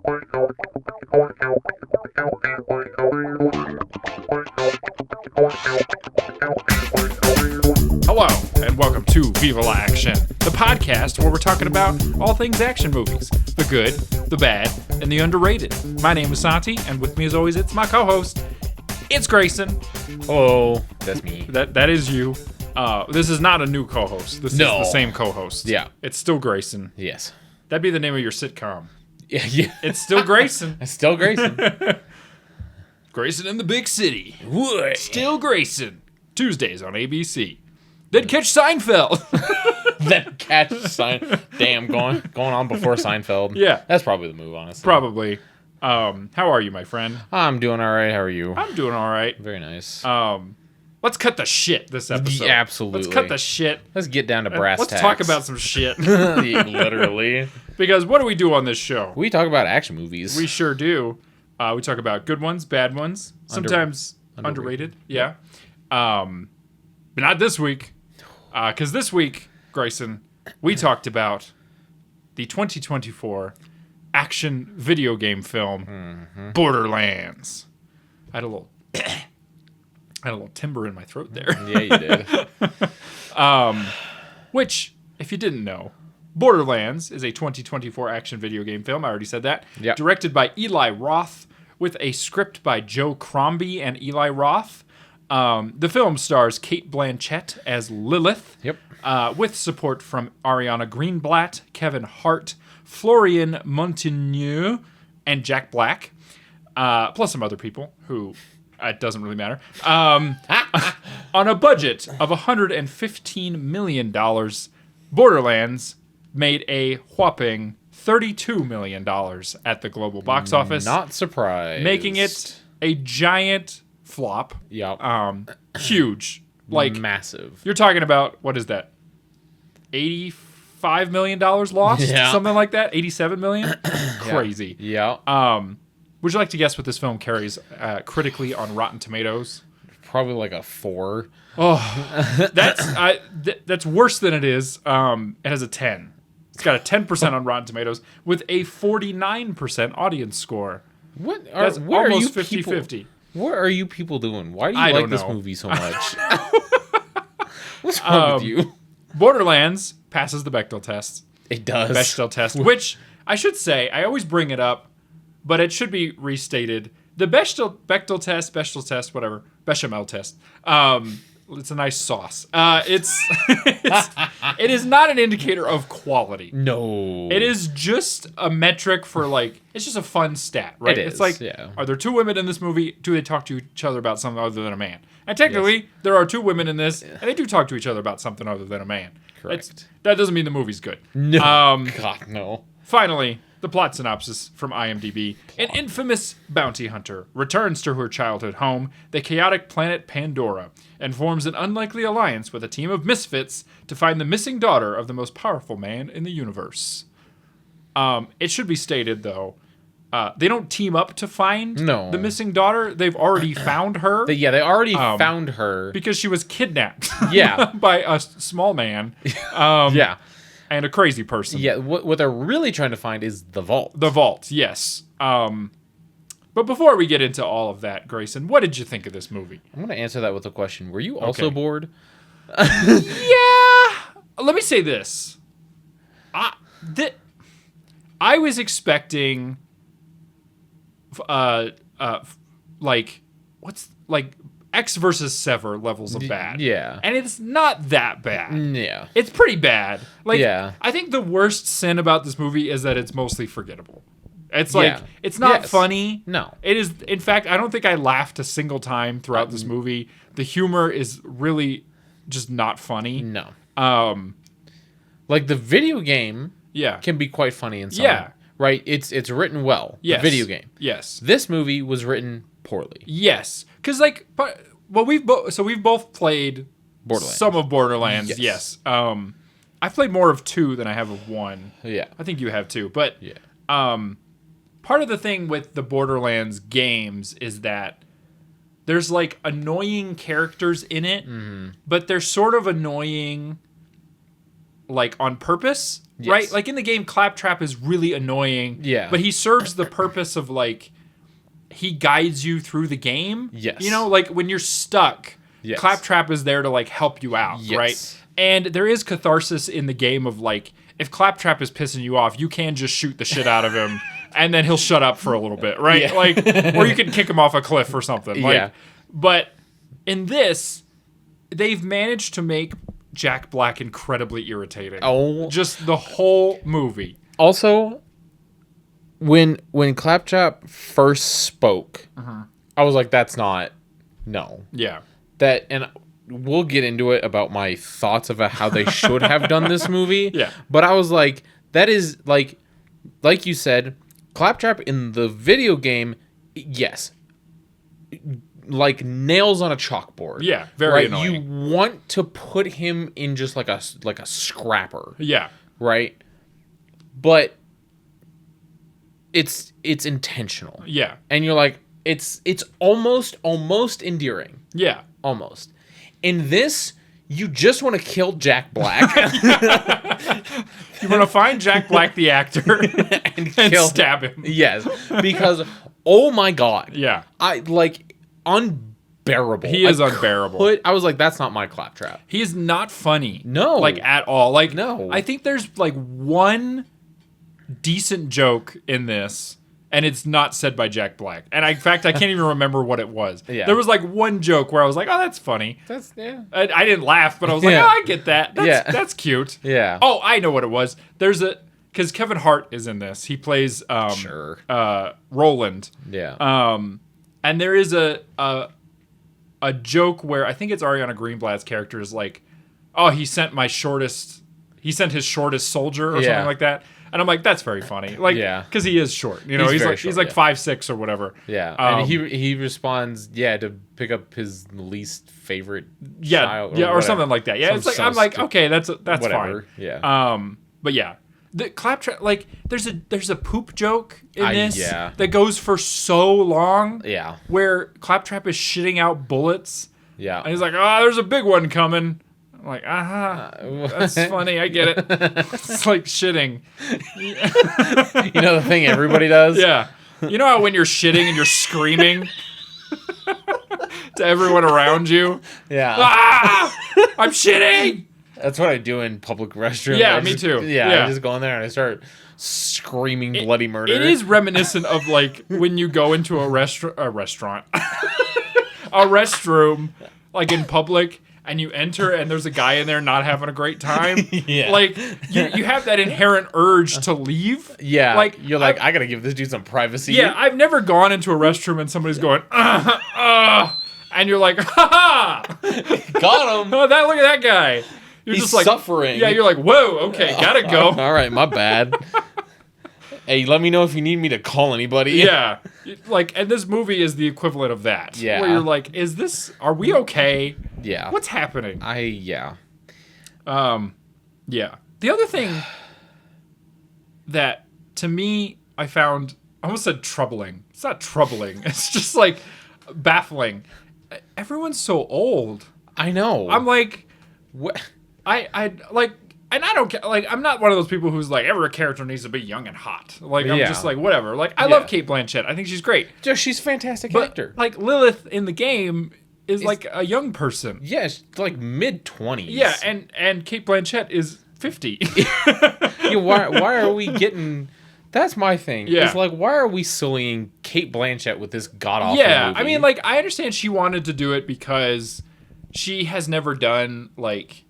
Hello, and welcome to Viva Action, the podcast where we're talking about all things action movies. The good, the bad, and the underrated. My name is Santi, and with me as always, it's my co-host, it's Grayson. Hello, that's me. That is you. This is not a new co-host. This is the same co-host. Yeah. It's still Grayson. Yes. That'd be the name of your sitcom. Yeah. It's still Grayson. It's still Grayson. Grayson in the big city. What? Still Grayson. Tuesdays on ABC. Then catch Seinfeld. Then catch Seinfeld. Damn, going on before Seinfeld. Yeah. That's probably the move, honestly. Probably. How are you, my friend? I'm doing all right. How are you? I'm doing all right. Very nice. Let's cut the shit this episode. Yeah, absolutely. Let's cut the shit. Let's get down to brass tacks. Let's talk about some shit. Literally. Because what do we do on this show? We talk about action movies. We sure do. We talk about good ones, bad ones, sometimes underrated. Yeah. But not this week. Because this week, Grayson, we talked about the 2024 action video game film, Borderlands. I had a little timber in my throat there. Yeah, you did. Which, if you didn't know, Borderlands is a 2024 action video game film. I already said that. Yep. Directed by Eli Roth, with a script by Joe Crombie and Eli Roth. The film stars Cate Blanchett as Lilith. Yep. With support from Ariana Greenblatt, Kevin Hart, Florian Montigny, and Jack Black. Plus some other people who... It doesn't really matter. On a budget of $115 million, Borderlands made a whopping $32 million at the global box office. Not surprised. Making it a giant flop. Yep. Huge. Like, massive. you're talking about, what is that? $85 million lost? Yeah. Something like that? $87 million? Crazy. Yeah. Would you like to guess what this film carries critically on Rotten Tomatoes? Probably like a 4. Oh, that's worse than it is. It has a 10. It's got a 10% on Rotten Tomatoes with a 49% audience score. That's almost 50-50. What are you people doing? Why do you I like don't this know. movie so much? What's wrong with you? Borderlands passes the Bechdel test. It does. Bechdel test, which I should say, I always bring it up, but it should be restated. The Bechdel test, whatever, Bechamel test. It's a nice sauce. It is not an indicator of quality. No. It is just a metric for, like, it's just a fun stat, right? It is, it's like, yeah. Are there two women in this movie? Do they talk to each other about something other than a man? And technically, there are two women in this, and they do talk to each other about something other than a man. Correct. That doesn't mean the movie's good. No. God, no. Finally, the plot synopsis from IMDb. An infamous bounty hunter returns to her childhood home, the chaotic planet Pandora, and forms an unlikely alliance with a team of misfits to find the missing daughter of the most powerful man in the universe. It should be stated, though, they don't team up to find the missing daughter. They've already found her. They already found her. Because she was kidnapped Yeah. by a small man. Yeah. And a crazy person. Yeah, what they're really trying to find is the vault. The vault, yes. But before we get into all of that, Grayson, what did you think of this movie? I'm going to answer that with a question. Were you also bored? Yeah. Let me say this. I was expecting, X versus Sever levels of bad. Yeah. And it's not that bad. Yeah. It's pretty bad. Yeah. I think the worst sin about this movie is that it's mostly forgettable. It's it's not funny. No. It is. In fact, I don't think I laughed a single time throughout this movie. The humor is really just not funny. No. Like the video game can be quite funny in some way, right? It's written well. Yes. The video game. Yes. This movie was written poorly. Yes. Because, we've both played Borderlands. Some of Borderlands, yes. I've played more of 2 than I have of 1. Yeah. I think you have too. But part of the thing with the Borderlands games is that there's like annoying characters in it, but they're sort of annoying like on purpose, yes. right? Like in the game, Claptrap is really annoying. Yeah. But he serves the purpose of like he guides you through the game. Yes. You know, like when you're stuck, yes. Claptrap is there to like help you out, yes. right? And there is catharsis in the game of like if Claptrap is pissing you off, you can just shoot the shit out of him and then he'll shut up for a little bit, right? Yeah. Like or you can kick him off a cliff or something. Like, yeah. But in this, they've managed to make Jack Black incredibly irritating. Oh. Just the whole movie. Also, when Claptrap first spoke, I was like, that's not... No. Yeah. That... And we'll get into it about my thoughts about how they should have done this movie. Yeah. But I was like, that is... Like you said, Claptrap in the video game, yes... like nails on a chalkboard. Yeah, very annoying. You want to put him in just like a scrapper. Yeah. Right? But it's intentional. Yeah. And you're like it's almost endearing. Yeah. Almost. In this, you just want to kill Jack Black. You want to find Jack Black the actor and stab him. Yes. Because oh my god. Yeah. I like unbearable. He is unbearable. I was like, that's not my Claptrap. He is not funny. No. Like, at all. Like, no. I think there's, like, one decent joke in this, and it's not said by Jack Black. And, in fact, I can't even remember what it was. Yeah. There was, like, one joke where I was like, oh, that's funny. Yeah. I didn't laugh, but I was like, Yeah. oh, I get that. That's cute. Yeah. Oh, I know what it was. Because Kevin Hart is in this. He plays Sure. Roland. Yeah. And there is a joke where I think it's Ariana Greenblatt's character is like, oh, he sent his shortest soldier or something like that. And I'm like, that's very funny. Like, because he is short. You know, he's like 5'6" or whatever. Yeah. And he responds, to pick up his least favorite child. Or something like that. Yeah. It's like, I'm like, okay, that's whatever. Fine. Yeah. But yeah. The Claptrap, like, there's a poop joke in this yeah. that goes for so long. Yeah. Where Claptrap is shitting out bullets. Yeah. And he's like, there's a big one coming. I'm like, that's funny. I get it. It's like shitting. You know the thing everybody does? Yeah. You know how when you're shitting and you're screaming to everyone around you? Yeah. I'm shitting! That's what I do in public restrooms. Yeah, me too. Yeah, I just go in there and I start screaming bloody murder. It is reminiscent of like when you go into a restroom, like in public, and you enter and there's a guy in there not having a great time. Yeah. Like you have that inherent urge to leave. Yeah. Like you're like, I gotta give this dude some privacy. Yeah, I've never gone into a restroom and somebody's going, and you're like, ha ha! Got him. Oh, look at that guy. You're He's just like suffering. Yeah, you're like, whoa, okay, gotta go. All right, my bad. Hey, let me know if you need me to call anybody. Yeah. Like, and this movie is the equivalent of that. Yeah. Where you're like, are we okay? Yeah. What's happening? Yeah. Yeah. The other thing that, to me, I found, I almost said troubling. It's not troubling. It's just, like, baffling. Everyone's so old. I know. I'm like, what? I like, and I don't care. Like, I'm not one of those people who's like, every character needs to be young and hot. Like, I'm just like, whatever. Like, I love Cate Blanchett. I think she's great. She's a fantastic actor. Like, Lilith in the game is like a young person. Yeah, she's like mid-20s. Yeah, and Cate Blanchett is 50. Why are we getting... That's my thing. Yeah. It's like, why are we sullying Cate Blanchett with this god-awful movie? I mean, like, I understand she wanted to do it because she has never done, like...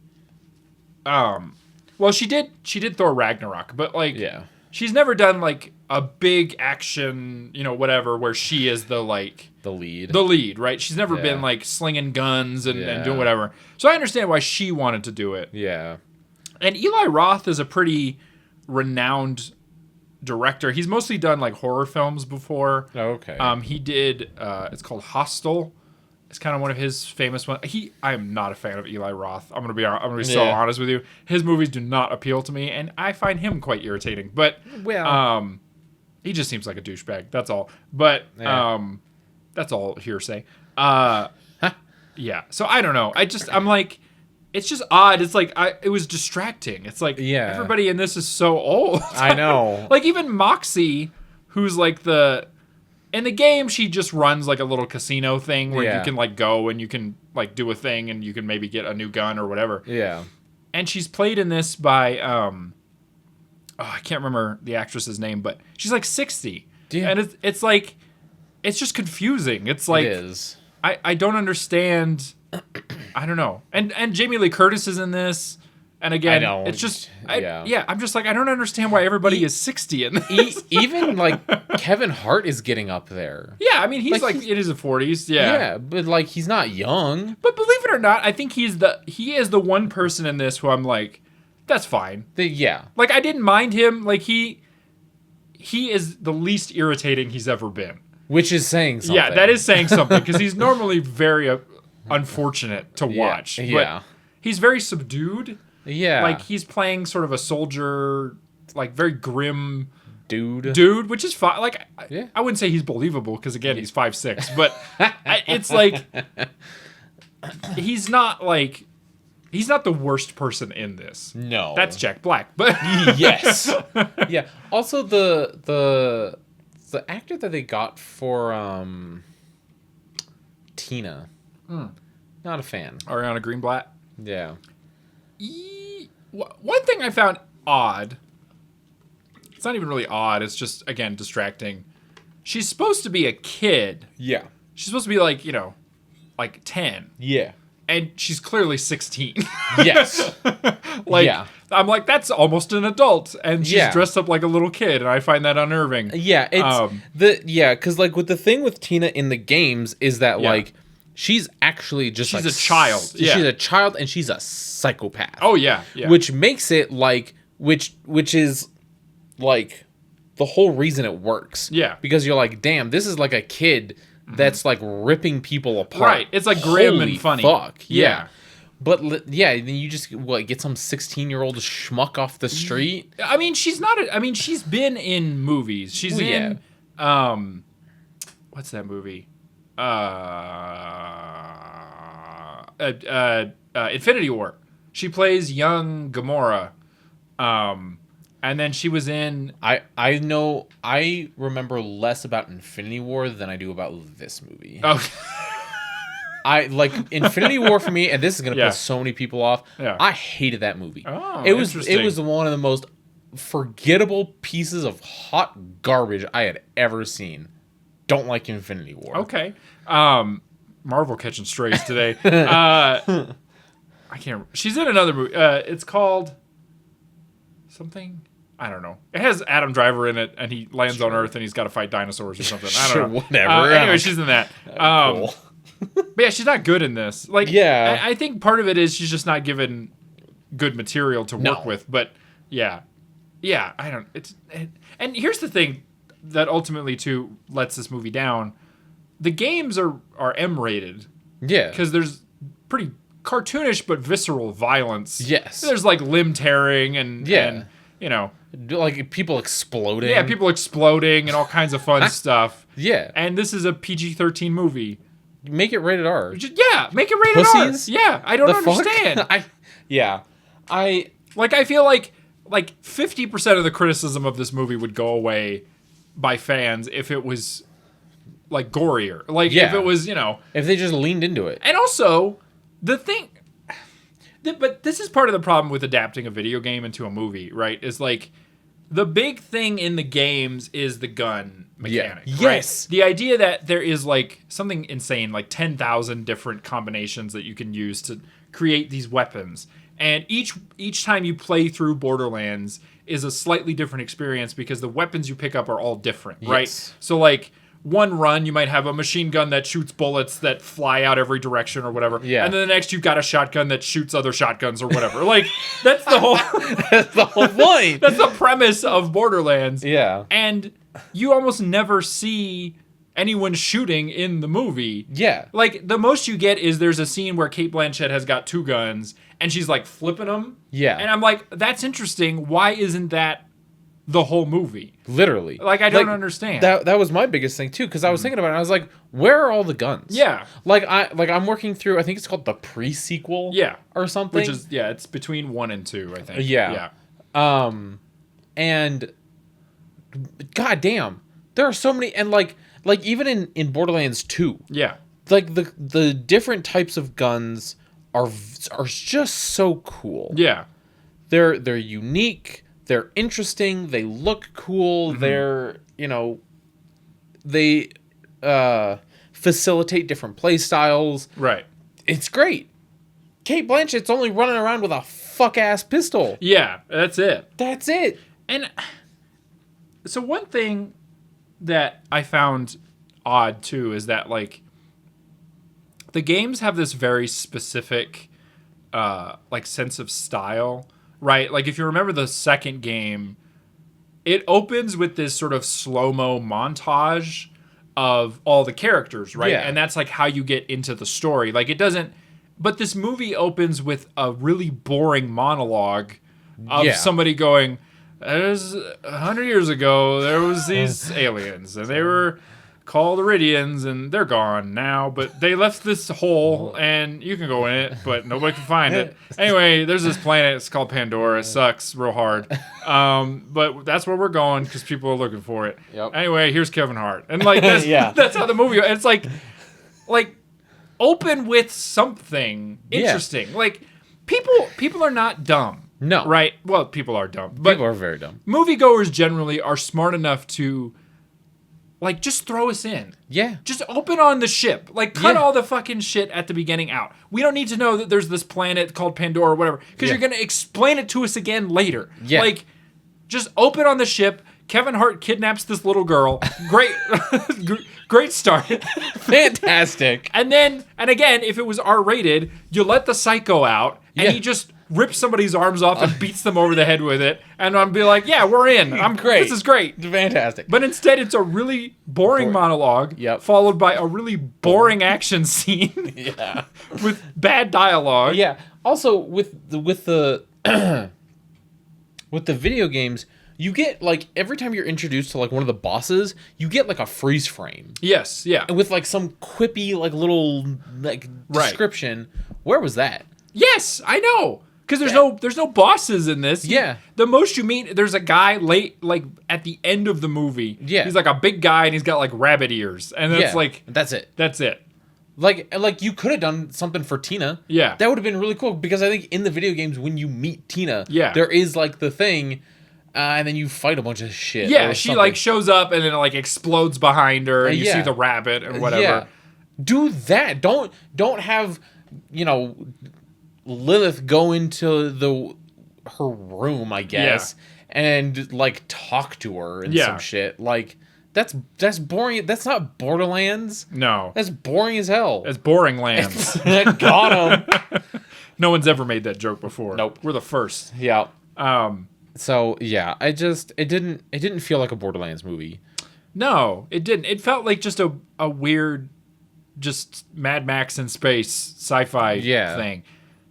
Well, she did Thor Ragnarok, but, like... Yeah. She's never done, like, a big action, whatever, where she is the, like... The lead. The lead, right? She's never been, like, slinging guns and doing whatever. So I understand why she wanted to do it. Yeah. And Eli Roth is a pretty renowned director. He's mostly done, like, horror films before. Oh, okay. He did, it's called Hostel. It's kind of one of his famous ones. I am not a fan of Eli Roth. I'm gonna be so honest with you. His movies do not appeal to me, and I find him quite irritating. But he just seems like a douchebag. That's all. But that's all hearsay. Yeah. So I don't know. I'm like, it's just odd. It's like it was distracting. It's like everybody in this is so old. I know. Like even Moxie, who's like in the game, she just runs like a little casino thing where you can like go and you can like do a thing and you can maybe get a new gun or whatever. Yeah. And she's played in this by I can't remember the actress's name, but she's like 60. Yeah. And it's like it's just confusing. It's like it is. I don't understand. I don't know. And Jamie Lee Curtis is in this. And again, it's just I'm just like I don't understand why everybody is 60 in this. Even like Kevin Hart is getting up there. Yeah, I mean he's like in his 40s. Yeah, but like he's not young. But believe it or not, I think he is the one person in this who I'm like, that's fine. Like I didn't mind him. Like he is the least irritating he's ever been. Which is saying something. Yeah, that is saying something because he's normally very unfortunate to watch. Yeah. But he's very subdued. Yeah. Like he's playing sort of a soldier, like very grim dude, which is fine. Like I wouldn't say he's believable because again, he's 5'6", but it's like he's not the worst person in this. No. That's Jack Black. But yes. Yeah. Also the actor that they got for Tina. Not a fan. Ariana Greenblatt. Yeah. One thing I found odd. It's not even really odd. It's just again distracting. She's supposed to be a kid. Yeah. She's supposed to be like, like 10. Yeah. And she's clearly 16. Yes. I'm like, that's almost an adult. And she's dressed up like a little kid. And I find that unnerving. Yeah. It's because like with the thing with Tina in the games is that like she's actually just she's a child. Yeah. She's a child and she's a psychopath. Oh, yeah. Which makes it like, which is like the whole reason it works. Yeah. Because you're like, damn, this is like a kid that's like ripping people apart. Right. It's like grim and funny. Fuck. Yeah. But then you just get some 16-year-old schmuck off the street. I mean, she's been in movies. She's in what's that movie? Infinity War. She plays young Gamora. And then she was in... I remember less about Infinity War than I do about this movie. Oh. I like Infinity War for me, and this is going to piss so many people off. Yeah. I hated that movie. Oh, it was one of the most forgettable pieces of hot garbage I had ever seen. Don't like Infinity War. Okay. Marvel catching strays today. I can't... She's in another movie. It's called... something... I don't know. It has Adam Driver in it, and he lands on Earth, and he's got to fight dinosaurs or something. I don't know. Whatever. Anyway, she's in that. Cool. But yeah, she's not good in this. Like, I think part of it is she's just not given good material to work with. But yeah, I don't. And here's the thing that ultimately too lets this movie down. The games are M-rated. Yeah, because there's pretty cartoonish but visceral violence. Yes, there's like limb tearing and like people exploding. Yeah, people exploding and all kinds of fun stuff. Yeah. And this is a PG-13 movie. Make it rated R. Make it rated Pussies? R. Yeah, I don't understand. I feel like 50% of the criticism of this movie would go away by fans if it was like gorier. Like if it was, if they just leaned into it. And also, the thing... But this is part of the problem with adapting a video game into a movie, right? Is like the big thing in the games is the gun mechanic. Yeah. Yes. Right? The idea that there is like something insane, like 10,000 different combinations that you can use to create these weapons. And each time you play through Borderlands is a slightly different experience because the weapons you pick up are all different, right? So like one run, you might have a machine gun that shoots bullets that fly out every direction or whatever. Yeah. And then the next, you've got a shotgun that shoots other shotguns or whatever. Like, that's the whole... that's the whole point. That's the premise of Borderlands. Yeah. And you almost never see anyone shooting in the movie. Yeah. Like, the most you get is there's a scene where Cate Blanchett has got two guns, and she's, like, flipping them. Yeah. And I'm like, that's interesting. Why isn't that the whole movie. Literally. Like, I don't understand. That was my biggest thing too, because I was thinking about it. I was like, where are all the guns? Yeah. I'm working through. I think it's called the pre-sequel. Yeah. Or something. Which is it's between 1 and 2, I think. Yeah. And goddamn, there are so many, and like even in Borderlands 2. Yeah. Like the different types of guns are just so cool. Yeah. They're unique. They're interesting. They look cool. Mm-hmm. They're, they facilitate different play styles. Right. It's great. Kate Blanchett's only running around with a fuck-ass pistol. Yeah, that's it. That's it. And so one thing that I found odd, too, is that, like, the games have this very specific, sense of style, right? Like, if you remember the second game, it opens with this sort of slow-mo montage of all the characters, right? Yeah. And that's, like, how you get into the story. Like, it doesn't... But this movie opens with a really boring monologue of somebody going, "There's 100 years ago, there was these aliens, and they were called Iridians, and they're gone now, but they left this hole, and you can go in it, but nobody can find it. Anyway, there's this planet, it's called Pandora. It sucks real hard. But that's where we're going, because people are looking for it. Yep. Anyway, here's Kevin Hart." And, like, that's, that's how the movie... It's like... Open with something interesting. Yeah. Like, people are not dumb. No. Right? Well, people are dumb. But people are very dumb. Moviegoers generally are smart enough to, like, just throw us in. Yeah. Just open on the ship. Like, cut all the fucking shit at the beginning out. We don't need to know that there's this planet called Pandora or whatever, because you're going to explain it to us again later. Yeah. Like, just open on the ship. Kevin Hart kidnaps this little girl. Great. Great start. Fantastic. And again, if it was R-rated, you let the psycho out, and he just rips somebody's arms off and beats them over the head with it, and I'm be like, yeah, we're in. I'm great. This is great. Fantastic. But instead, it's a really boring monologue, followed by a really boring action scene, with bad dialogue. Yeah. Also, with the with the video games, you get, like, every time you're introduced to, like, one of the bosses, you get, like, a freeze frame. Yes, yeah. With, like, some quippy, like, little, like, description. Where was that? Yes, I know. Because there's no bosses in this. Yeah. The most you meet, there's a guy at the end of the movie. Yeah. He's, like, a big guy, and he's got, like, rabbit ears. And it's, like... That's it. That's it. Like, you could have done something for Tina. Yeah. That would have been really cool, because I think in the video games, when you meet Tina, there is, like, the thing... and then you fight a bunch of shit. Yeah, she like shows up and then it like explodes behind her, and you see the rabbit and whatever. Yeah. Do that. Don't have, Lilith go into her room, I guess, and like talk to her and some shit. Like that's boring. That's not Borderlands. No. That's boring as hell. That's boring lands. Got him. No one's ever made that joke before. Nope. We're the first. Yeah. So yeah, it didn't feel like a Borderlands movie. No, it didn't. It felt like just a weird, just Mad Max in space sci-fi thing.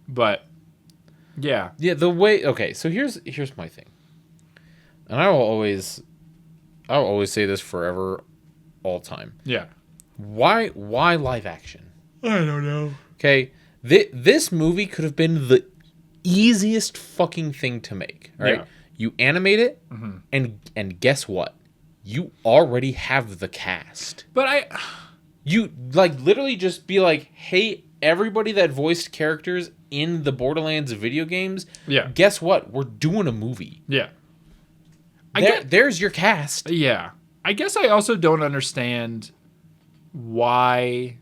But yeah, the way. Okay, so here's my thing, and I'll always say this forever, all time. Yeah. Why live action? I don't know. Okay, this movie could have been the easiest fucking thing to make. Right? Yeah. You animate it, and guess what? You already have the cast. But you like literally just be like, hey, everybody that voiced characters in the Borderlands video games. Yeah. Guess what? We're doing a movie. Yeah. There's your cast. Yeah. I guess I also don't understand why.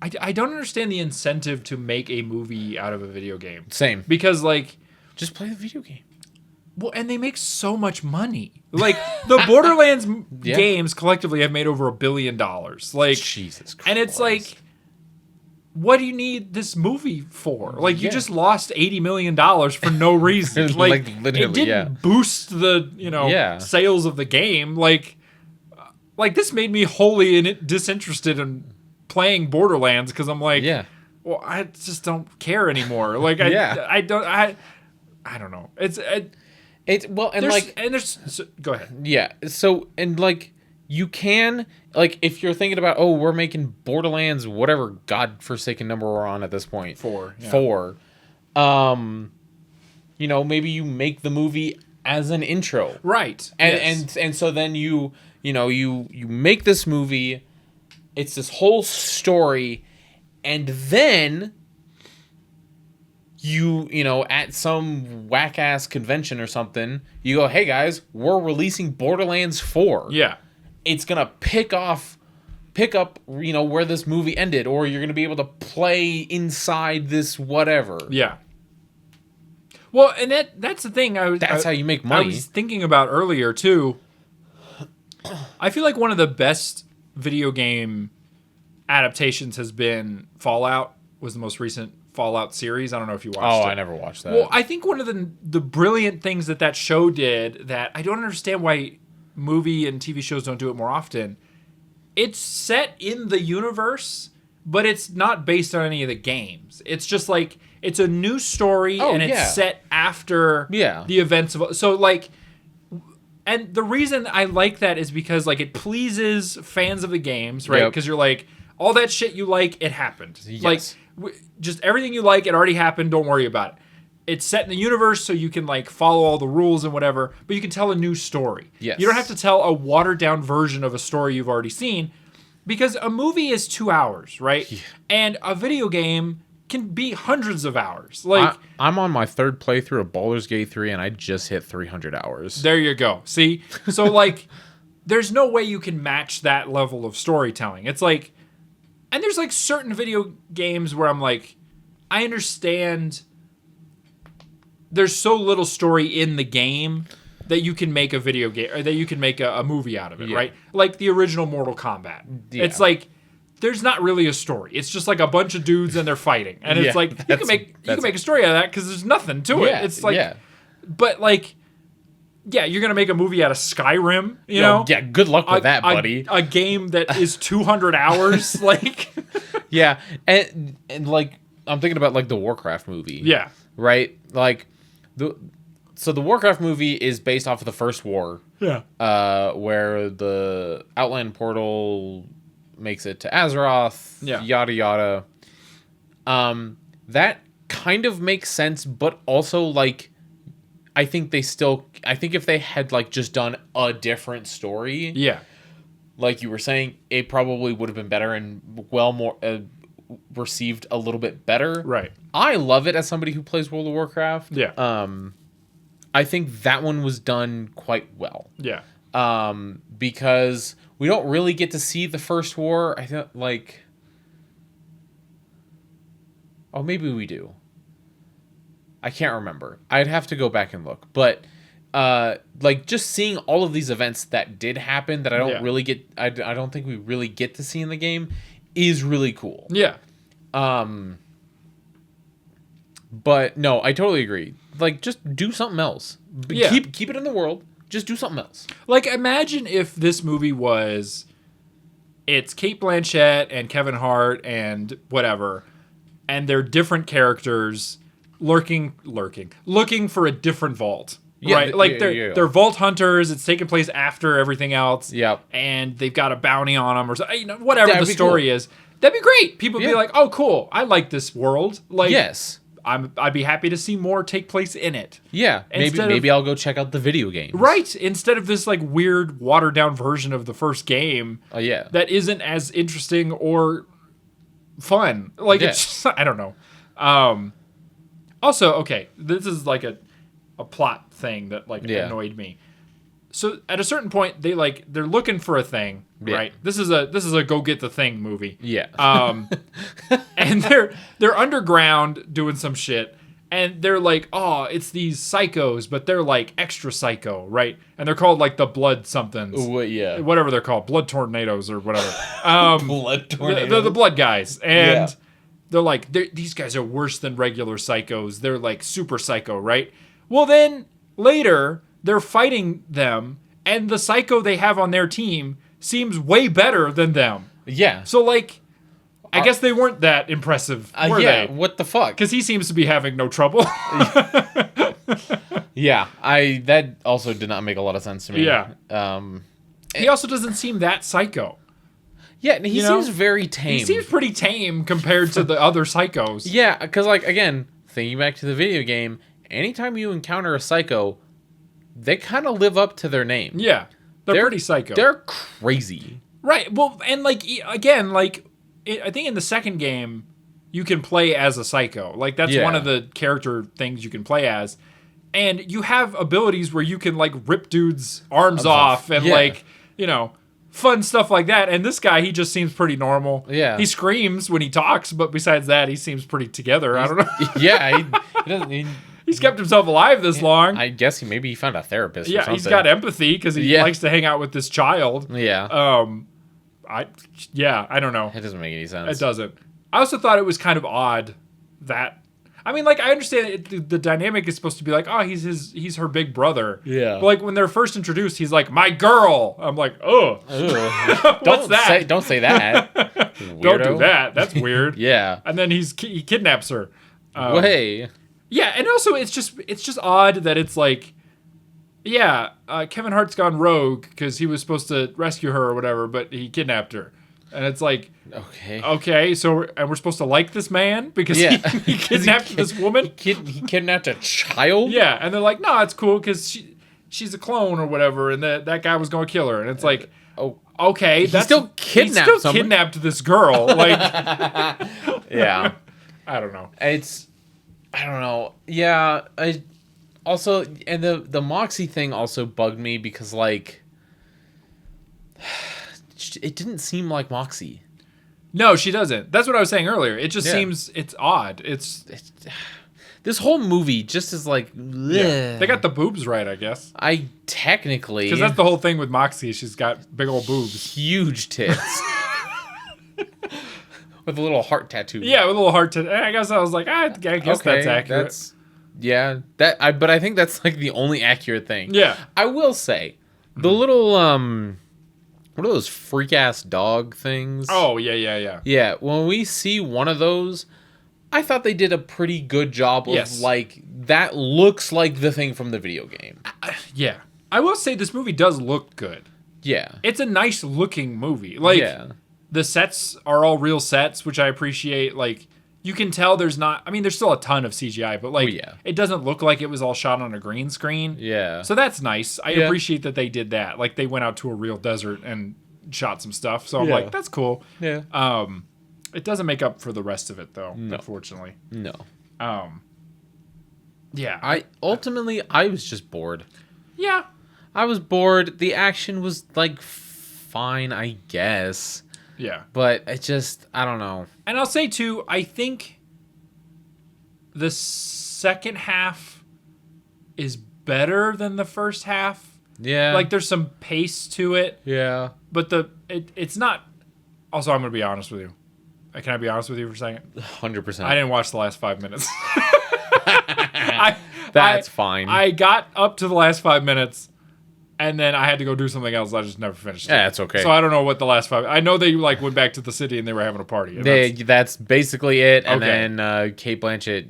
I don't understand the incentive to make a movie out of a video game. Same. Because, like... Just play the video game. Well, and they make so much money. Like, the Borderlands games collectively have made over $1 billion. Like, Jesus Christ. And it's like, what do you need this movie for? Like, you just lost $80 million for no reason. Like literally, it didn't boost the, sales of the game. Like, this made me wholly disinterested in playing Borderlands, because I'm like, well, I just don't care anymore. Like, I don't know. Go ahead. Yeah. So, and like, you can, like, if you're thinking about, oh, we're making Borderlands, whatever godforsaken number we're on at this point. 4. Yeah. 4. Maybe you make the movie as an intro. Right. And so then you make this movie, it's this whole story, and then at some whack-ass convention or something, you go, hey guys, we're releasing Borderlands 4. Yeah. It's gonna pick up, where this movie ended, or you're gonna be able to play inside this whatever. Yeah. Well, and that's the thing. That's how you make money. I was thinking about earlier too. I feel like one of the best video game adaptations has been Fallout. Was the most recent Fallout series. I don't know if you watched it. I never watched that. Well, I think one of the brilliant things that show did that I don't understand why movie and TV shows don't do it more often. It's set in the universe, but it's not based on any of the games. It's just like it's a new story and it's set after the events of and the reason I like that is because like it pleases fans of the games, right? Because you're like all that shit you like, it happened. Yes. Like just everything you like, it already happened. Don't worry about it. It's set in the universe, so you can like follow all the rules and whatever, but you can tell a new story. Yes. You don't have to tell a watered down version of a story you've already seen, because a movie is 2 hours, right? Yeah. And a video game can be hundreds of hours. Like I'm on my 3rd playthrough of Baldur's Gate 3, and I just hit 300 hours. There you go. See? So like, there's no way you can match that level of storytelling. It's like, and there's like certain video games where I'm like, I understand there's so little story in the game that you can make a video game, or that you can make a movie out of it, right? Like the original Mortal Kombat. Yeah. It's like there's not really a story. It's just like a bunch of dudes and they're fighting, and it's like you can make a story out of that because there's nothing to it. It's like, but like, you're gonna make a movie out of Skyrim, you know? Yeah, good luck with that, buddy. A game that is 200 hours, like. Yeah, and like I'm thinking about like the Warcraft movie. Yeah. Right, like. So the Warcraft movie is based off of the First War. Yeah. Where the Outland portal makes it to Azeroth. Yeah. Yada yada. That kind of makes sense, but also like, I think if they had like just done a different story. Yeah. Like you were saying, it probably would have been better and more received a little bit better. Right. I love it as somebody who plays World of Warcraft. Yeah. I think that one was done quite well. Yeah. Because we don't really get to see the First War. I think like, oh, maybe we do. I can't remember. I'd have to go back and look. But like just seeing all of these events that did happen that I don't really get, I don't think we really get to see in the game is really cool. Yeah. But no, I totally agree. Like, just do something else. Yeah. Keep it in the world. Just do something else. Like, imagine if this movie was, it's Cate Blanchett and Kevin Hart and whatever, and they're different characters looking for a different vault. Yeah, right? Like, they're vault hunters. It's taking place after everything else. Yeah. And they've got a bounty on them or whatever the story is. That'd be great. People would be like, oh, cool. I like this world. Like, yes. I'd be happy to see more take place in it. Yeah, maybe I'll go check out the video game. Right, instead of this like weird watered down version of the first game. That isn't as interesting or fun. Like it's just, I don't know. Also, okay, this is like a plot thing that like annoyed me. So at a certain point, they're looking for a thing, right? This is a go get the thing movie. Yeah. And they're underground doing some shit, and they're like, oh, it's these psychos, but they're like extra psycho, right? And they're called like the blood somethings. Yeah. Whatever they're called, blood tornadoes or whatever. Blood tornadoes. They're the blood guys, and they're like these guys are worse than regular psychos. They're like super psycho, right? Well, then later. They're fighting them, and the psycho they have on their team seems way better than them. Yeah. So, like, I guess they weren't that impressive, were they? What the fuck? Because he seems to be having no trouble. Yeah, that also did not make a lot of sense to me. Yeah. He also doesn't seem that psycho. Yeah, and he seems very tame. He seems pretty tame compared to the other psychos. Yeah, because, like, again, thinking back to the video game, anytime you encounter a psycho, they kind of live up to their name. Yeah, they're pretty psycho. They're crazy. Right, well, and, like, again, like, I think in the second game, you can play as a psycho. Like, that's one of the character things you can play as. And you have abilities where you can, like, rip dudes' arms off and, like, you know, fun stuff like that. And this guy, he just seems pretty normal. Yeah. He screams when he talks, but besides that, he seems pretty together. I don't know. Yeah, he doesn't... He's kept himself alive this long. I guess maybe he found a therapist or something. He's got empathy because he likes to hang out with this child. Yeah. I don't know. It doesn't make any sense. It doesn't. I also thought it was kind of odd that... I mean, like, I understand the dynamic is supposed to be like, oh, he's her big brother. Yeah. But, like, when they're first introduced, he's like, my girl. I'm like, oh. What's that? Don't say that. Don't do that. That's weird. Yeah. And then he kidnaps her. Way. Yeah, and also it's just odd that it's like, Kevin Hart's gone rogue because he was supposed to rescue her or whatever, but he kidnapped her. And it's like, okay, so we're supposed to like this man because he kidnapped this woman? He kidnapped a child? Yeah, and they're like, no, it's cool because she's a clone or whatever, and that guy was going to kill her. And it's like, okay, he still kidnapped this girl. Like, yeah. I don't know. I don't know. Yeah, also, and the Moxie thing also bugged me because, like, it didn't seem like Moxie. No, she doesn't. That's what I was saying earlier. It just seems, it's odd. It's this whole movie just is like, they got the boobs right, I guess. Technically, because that's the whole thing with Moxie. She's got big old boobs, huge tits, with a little heart tattoo. Yeah, with a little heart tattoo. I guess I was like, I guess that's accurate. But I think that's like the only accurate thing. Yeah, I will say the little what are those freak ass dog things? Oh yeah. Yeah, when we see one of those, I thought they did a pretty good job of like that looks like the thing from the video game. Yeah, I will say this movie does look good. Yeah, it's a nice looking movie. Like the sets are all real sets, which I appreciate. Like you can tell there's not. I mean, there's still a ton of CGI, but like it doesn't look like it was all shot on a green screen. Yeah, so that's nice. I appreciate that they did that. Like they went out to a real desert and shot some stuff. So I'm like, that's cool. Yeah. It doesn't make up for the rest of it though, unfortunately. No. Yeah. I was just bored. Yeah. I was bored. The action was like fine, I guess. Yeah. But I don't know. And I'll say too, I think the second half is better than the first half. Yeah. Like there's some pace to it. Yeah. But it's not. Also, I'm going to be honest with you. Can I be honest with you for a second? 100%. I didn't watch the last 5 minutes. That's fine. I got up to the last 5 minutes, and then I had to go do something else. I just never finished it. Yeah, that's okay. So I don't know what the last 5... I know they like went back to the city and they were having a party. That's basically it. And then Cate Blanchett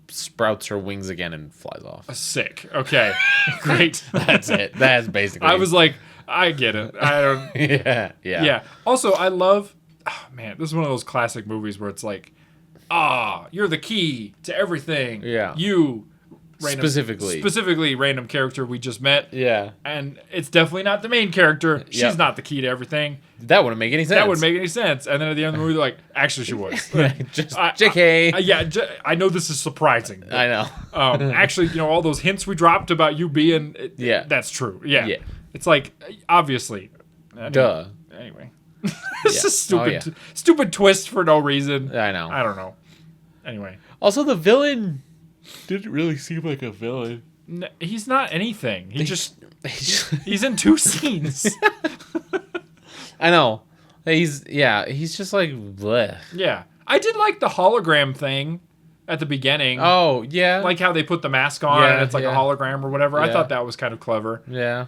sprouts her wings again and flies off. Sick. Okay. Great. That's it. That's basically I was like, I get it. I don't... Yeah. Also, I love... Oh, man, this is one of those classic movies where it's like, you're the key to everything. Yeah. You... Specifically random character we just met. Yeah. And it's definitely not the main character. She's not the key to everything. That wouldn't make any sense. And then at the end of the movie, they're like, actually, she was. Just JK. I know this is surprising. I know. Actually, all those hints we dropped about you being... That's true. Yeah. It's like, obviously. Duh. Anyway. It's a stupid twist for no reason. I know. I don't know. Anyway. Also, the villain... didn't really seem like a villain. No, he's not anything. He's in 2 scenes. I know. He's just like bleh. Yeah. I did like the hologram thing at the beginning. Oh, yeah. Like how they put the mask on and it's like a hologram or whatever. I thought that was kind of clever. Yeah.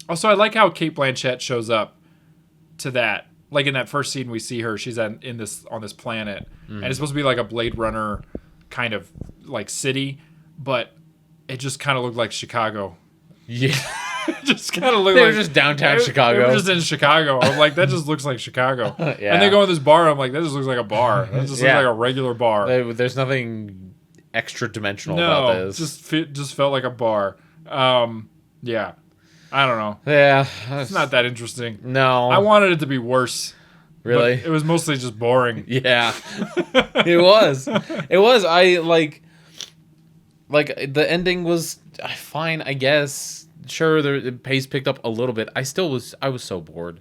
Also, I like how Cate Blanchett shows up to that. Like in that first scene we see her, she's on this planet. And it's supposed to be like a Blade Runner kind of like city, but it just kind of looked like Chicago. Yeah. Just kind of looked They like were just downtown Chicago. They were just in Chicago. I'm like, that just looks like Chicago. Yeah. And they go in this bar. I'm like, that just looks like a bar. That just Yeah. looks like a regular bar. There's nothing extra dimensional about this. Just felt like a bar. Yeah, I don't know. Yeah, It's not that interesting. No, I wanted it to be worse. really. But it was mostly just boring. Yeah, it was. It was. I like the ending was fine, I guess. Sure, the pace picked up a little bit. I was so bored.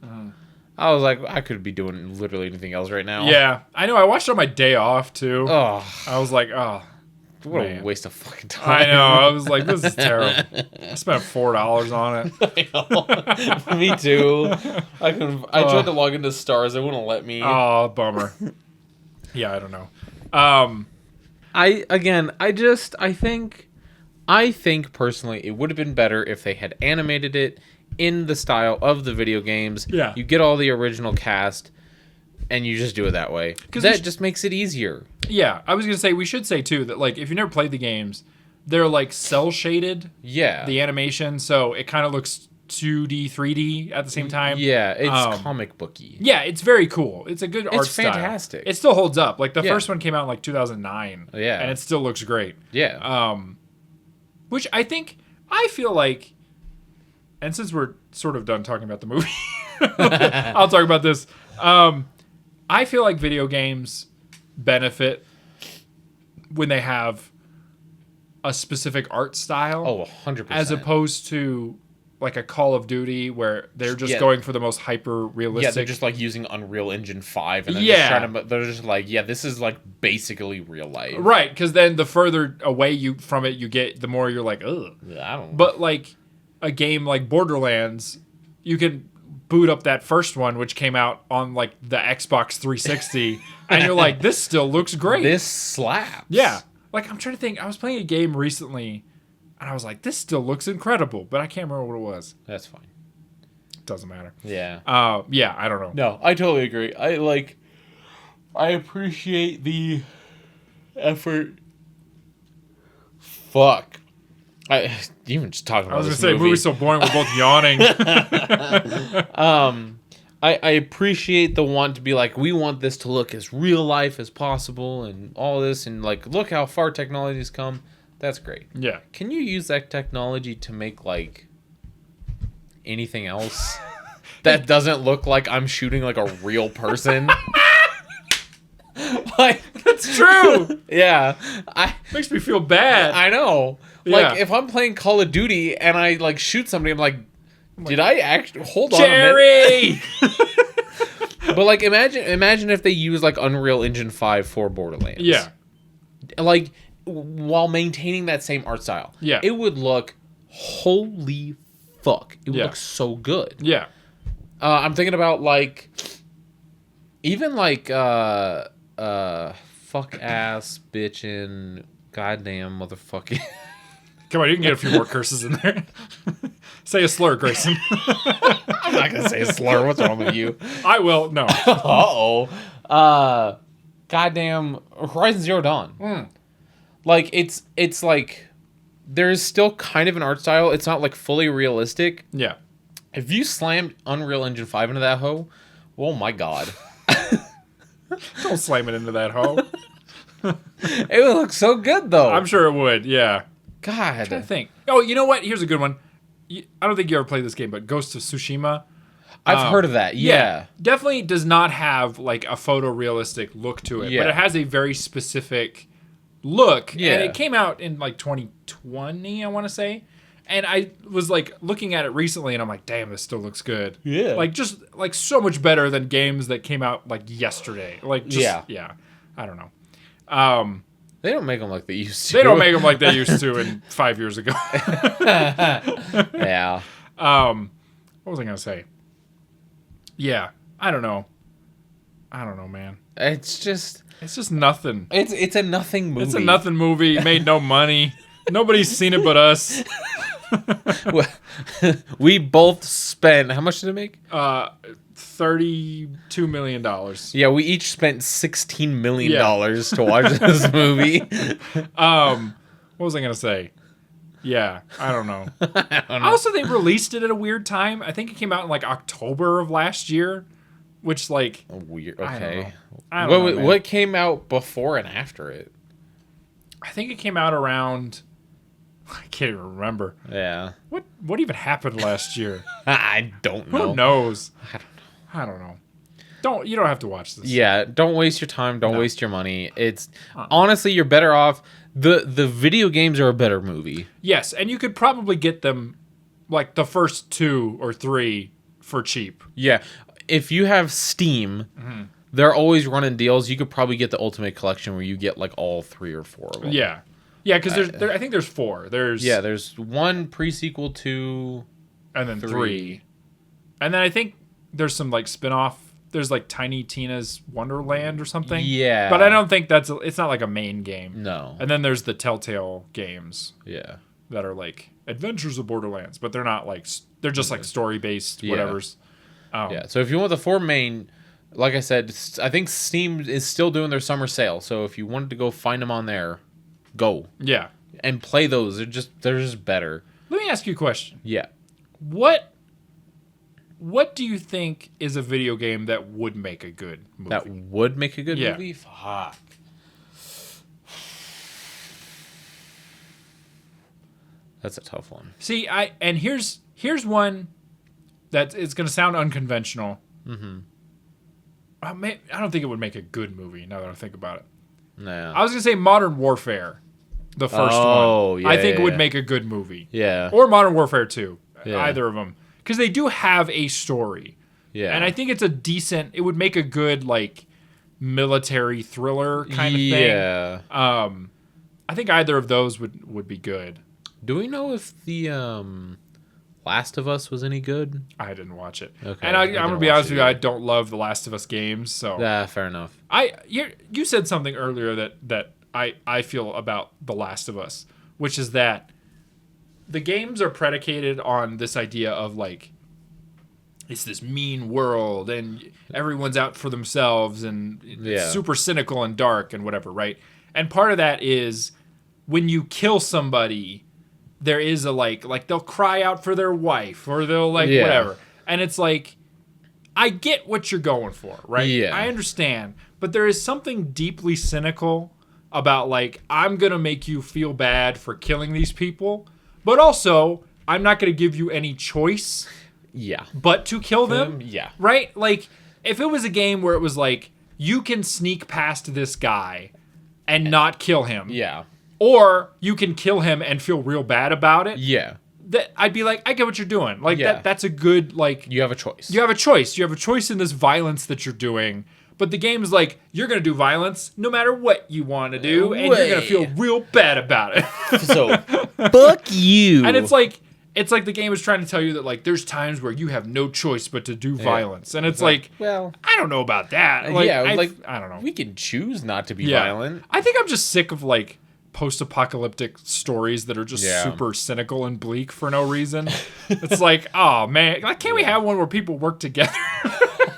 I was like, I could be doing literally anything else right now. Yeah, I know. I watched it on my day off too. Oh, I was like, oh, what man. a waste of fucking time. I know. I was like, this is terrible. I spent $4 on it. I know. Me too. I tried to log into Stars. They wouldn't let me. Oh, bummer. Yeah, I don't know. I think personally it would have been better if they had animated it in the style of the video games. Yeah. You get all the original cast and you just do it that way. That just makes it easier. Yeah, I was going to say, we should say too that like if you've never played the games, they're like cell shaded. Yeah. The animation, so it kind of looks 2D, 3D at the same time. Yeah, it's comic booky. Yeah, it's very cool. It's a good art style. It's fantastic. It still holds up. Like the Yeah. first one came out in like 2009. Yeah. And it still looks great. Yeah. Which I feel like, and since we're sort of done talking about the movie, I'll talk about this. I feel like video games benefit when they have a specific art style. Oh, 100%. As opposed to like a Call of Duty where they're just going for the most hyper realistic. Yeah, they're just like using Unreal Engine 5 and they're just like, yeah, this is like basically real life. Right, because then the further away from it you get, the more you're like, ugh. I don't know. But like a game like Borderlands, you can boot up that first one, which came out on like the Xbox 360, and you're like, this still looks great. This slaps. Yeah. Like, I'm trying to think. I was playing a game recently, and I was like, this still looks incredible, but I can't remember what it was. That's fine. Doesn't matter. Yeah. Yeah, I don't know. No, I totally agree. I appreciate the effort. Fuck. Even just talking about this movie. I was going to say, the movie's so boring, we're both yawning. I appreciate the want to be like, we want this to look as real life as possible and all this, and like, look how far technology's come. That's great. Yeah. Can you use that technology to make like anything else that doesn't look like I'm shooting like a real person? Like, that's true. Yeah. Makes me feel bad. I know. Yeah. Like, if I'm playing Call of Duty and I like shoot somebody, I'm like, did I actually hold on Jerry? But like, imagine if they use like Unreal Engine 5 for Borderlands. Yeah. Like, while maintaining that same art style. Yeah. It would look, holy fuck. It would look so good. Yeah. I'm thinking about like, even like, fuck ass bitchin' goddamn motherfucking. Come on, you can get a few more curses in there. Say a slur, Grayson. I'm not gonna say a slur. What's wrong with you? I will. No. Goddamn Horizon Zero Dawn. Like it's like there's still kind of an art style. It's not like fully realistic. Yeah. If you slammed Unreal Engine 5 into that hoe, oh my god. Don't slam it into that hoe. It would look so good though. I'm sure it would. Yeah. God. I'm trying to think. Oh, you know what? Here's a good one. I don't think you ever played this game, but Ghost of Tsushima. I've heard of that. Yeah. Definitely does not have like a photorealistic look to it, Yeah. but it has a very specific look. Yeah. And it came out in like 2020, I want to say. And I was like looking at it recently and I'm like, damn, this still looks good. Yeah. Like just like so much better than games that came out like yesterday. Like just, yeah. I don't know. They don't make them like they used to. They don't make them like they used to in 5 years ago. Yeah. What was I going to say? Yeah. I don't know, man. It's just nothing. It's a nothing movie. It's a nothing movie. It made no money. Nobody's seen it but us. We both spent, how much did it make? $32 million. Yeah, we each spent $16 million to watch this movie. What was I gonna say? Yeah, I don't know. I don't know. Also, they released it at a weird time. I think it came out in like October of last year, which like Weird. I don't Okay. know. I don't know, man. What came out before and after it? I think it came out around. I can't even remember. Yeah. What even happened last year? I don't know. Who knows? I don't know. I don't know. You don't have to watch this. Yeah, don't waste your time. Don't waste your money. It's honestly, you're better off. The video games are a better movie. Yes, and you could probably get them like the first 2 or 3 for cheap. Yeah, if you have Steam, they're always running deals. You could probably get the Ultimate Collection where you get like all 3 or 4 of them. Yeah, because I think there's 4. There's 1 pre-sequel, 2, and then 3, and then I think there's some like spin-off. There's like Tiny Tina's Wonderland or something. Yeah. But I don't think it's not like a main game. No. And then there's the Telltale games. Yeah. That are like Adventures of Borderlands, but they're not like, they're just like story-based whatevers. Yeah. So if you want the 4 main, like I said, I think Steam is still doing their summer sale. So if you wanted to go find them on there, go. Yeah. And play those. They're just better. Let me ask you a question. Yeah. What do you think is a video game that would make a good movie? That would make a good movie? Fuck. That's a tough one. See, here's one that it's going to sound unconventional. Mm-hmm. I don't think it would make a good movie now that I think about it. No. I was going to say Modern Warfare, the first one. Yeah, I think it would make a good movie. Yeah. Or Modern Warfare 2. Yeah. Either of them. Because they do have a story. Yeah. And I think it's it would make a good, like, military thriller kind of thing. Yeah. I think either of those would be good. Do we know if the Last of Us was any good? I didn't watch it. Okay. And I'm going to be honest with you, I don't love the Last of Us games, so. Yeah, fair enough. You said something earlier that I feel about The Last of Us, which is that the games are predicated on this idea of like, it's this mean world and everyone's out for themselves and it's super cynical and dark and whatever, right? And part of that is when you kill somebody, there is a like they'll cry out for their wife or they'll whatever. And it's like, I get what you're going for, right? Yeah. I understand. But there is something deeply cynical about like, I'm going to make you feel bad for killing these people. But also, I'm not going to give you any choice but to kill them. Yeah. Right? Like, if it was a game where it was like, you can sneak past this guy and not kill him. Yeah. Or you can kill him and feel real bad about it. Yeah. That I'd be like, I get what you're doing. Like, that's a good, like... You have a choice. You have a choice. You have a choice in this violence that you're doing. But the game is like, you're going to do violence no matter what you want to do, and you're going to feel real bad about it. So, fuck you. And it's like the game is trying to tell you that like there's times where you have no choice but to do violence. And it's like, well, I don't know about that. Like, I don't know. We can choose not to be violent. I think I'm just sick of like post-apocalyptic stories that are just super cynical and bleak for no reason. It's like, oh man, like, can't we have one where people work together?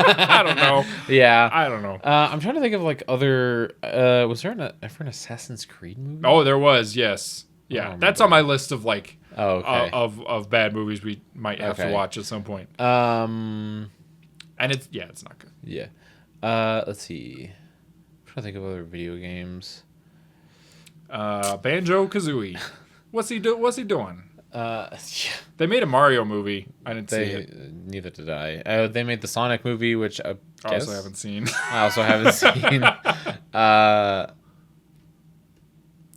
I don't know. Yeah. I don't know. I'm trying to think of like other. Was there an Assassin's Creed movie? Oh, there was. Yes. Yeah. That's on my list of like of bad movies we might have to watch at some point. And it's not good. Yeah. Let's see. I'm trying to think of other video games. Banjo-Kazooie. What's he doing? They made a Mario movie. I didn't see it. Neither did I. They made the Sonic movie, which I also haven't seen. I also haven't seen.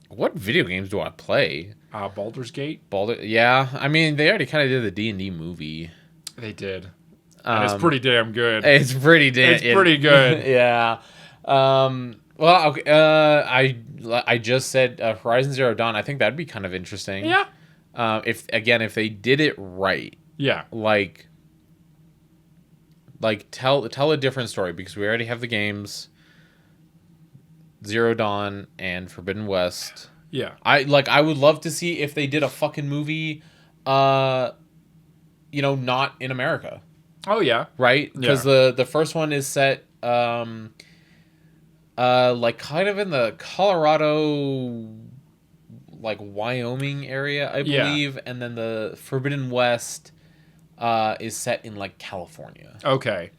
What video games do I play? Baldur's Gate. Yeah, I mean they already kind of did the D&D movie. They did. And it's pretty damn good. It's pretty good. Yeah. Well, okay. I just said Horizon Zero Dawn. I think that'd be kind of interesting. Yeah. If they did it right. Yeah. Like tell a different story because we already have the games Zero Dawn and Forbidden West. Yeah. I would love to see if they did a fucking movie not in America. Oh yeah. Right? Because the first one is set like kind of in the Colorado, like Wyoming area, I believe, and then the Forbidden West is set in like California. Okay.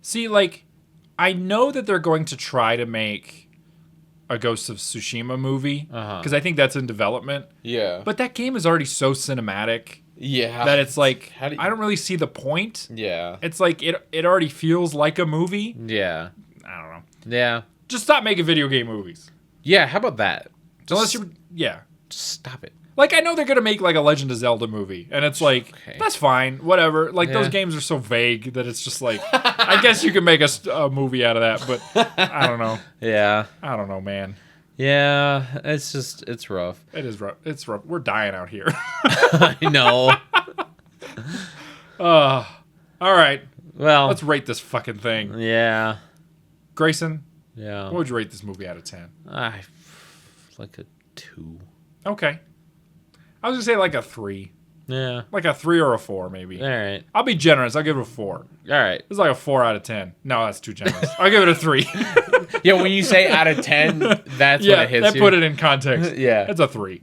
See, like, I know that they're going to try to make a Ghost of Tsushima movie because I think that's in development. Yeah. But that game is already so cinematic. Yeah. That it's like I don't really see the point. Yeah. It's like it already feels like a movie. Yeah. I don't know. Yeah. Just stop making video game movies. Yeah, how about that? Unless you're Just stop it. Like, I know they're going to make, like, a Legend of Zelda movie, and it's like, that's fine, whatever. Like, those games are so vague that it's just like, I guess you can make a movie out of that, but I don't know. Yeah. I don't know, man. Yeah, it's rough. It is rough. It's rough. We're dying out here. I know. All right. Well. Let's rate this fucking thing. Yeah. Grayson? Yeah. What would you rate this movie out of 10? Like a 2. Okay. I was going to say like a 3. Yeah. Like a 3 or a 4, maybe. All right. I'll be generous. I'll give it a 4. All right. It's like a 4 out of 10. No, that's too generous. I'll give it a 3. Yeah, when you say out of 10, that's when it hits you. Yeah, that put it in context. Yeah. It's a 3.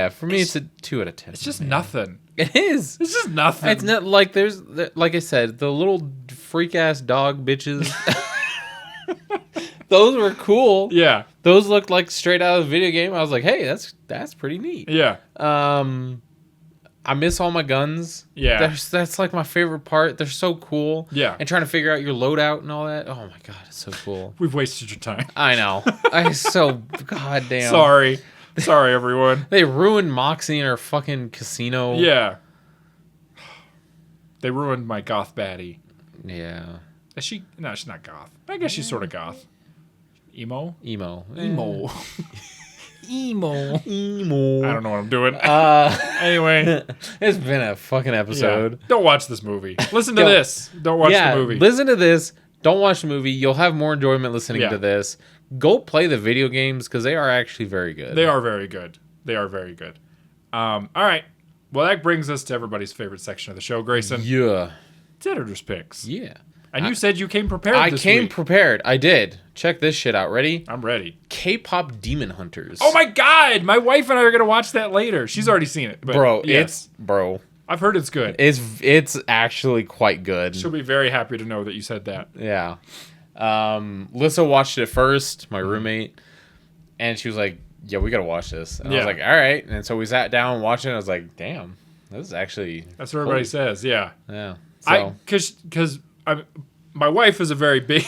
For me, it's a 2 out of 10. It's just nothing. It is. It's just nothing. It's not like like I said, the little freak ass dog bitches. Those were cool. Yeah. Those looked like straight out of the video game. I was like, hey, that's pretty neat. Yeah. I miss all my guns. Yeah. That's like my favorite part. They're so cool. Yeah. And trying to figure out your loadout and all that. Oh my god, it's so cool. We've wasted your time. I know. Goddamn. Sorry, everyone. They ruined Moxie in her fucking casino. Yeah. They ruined my goth baddie. Yeah. Is she? No, she's not goth. I guess she's sort of goth. Emo. Emo. Emo. Emo. I don't know what I'm doing. Anyway. It's been a fucking episode. Yeah. Don't watch this movie. Listen to this. Don't watch the movie. Listen to this. Don't watch the movie. You'll have more enjoyment listening to this. Go play the video games because they are actually very good. They are very good. All right. Well, that brings us to everybody's favorite section of the show, Grayson. Yeah. It's Editor's Picks. Yeah. And you said you came prepared I this came week. prepared. I did. Check this shit out. Ready? I'm ready. K-pop Demon Hunters. Oh my god! My wife and I are going to watch that later. She's already seen it. But bro, yes. Bro. I've heard it's good. It's actually quite good. She'll be very happy to know that you said that. Yeah. Lissa watched it first, my roommate, and she was like, yeah, we gotta watch this. And I was like, all right. And so we sat down and watched it, and I was like, damn, this is actually... That's what everybody says, yeah. Yeah. So. Because my wife is a very big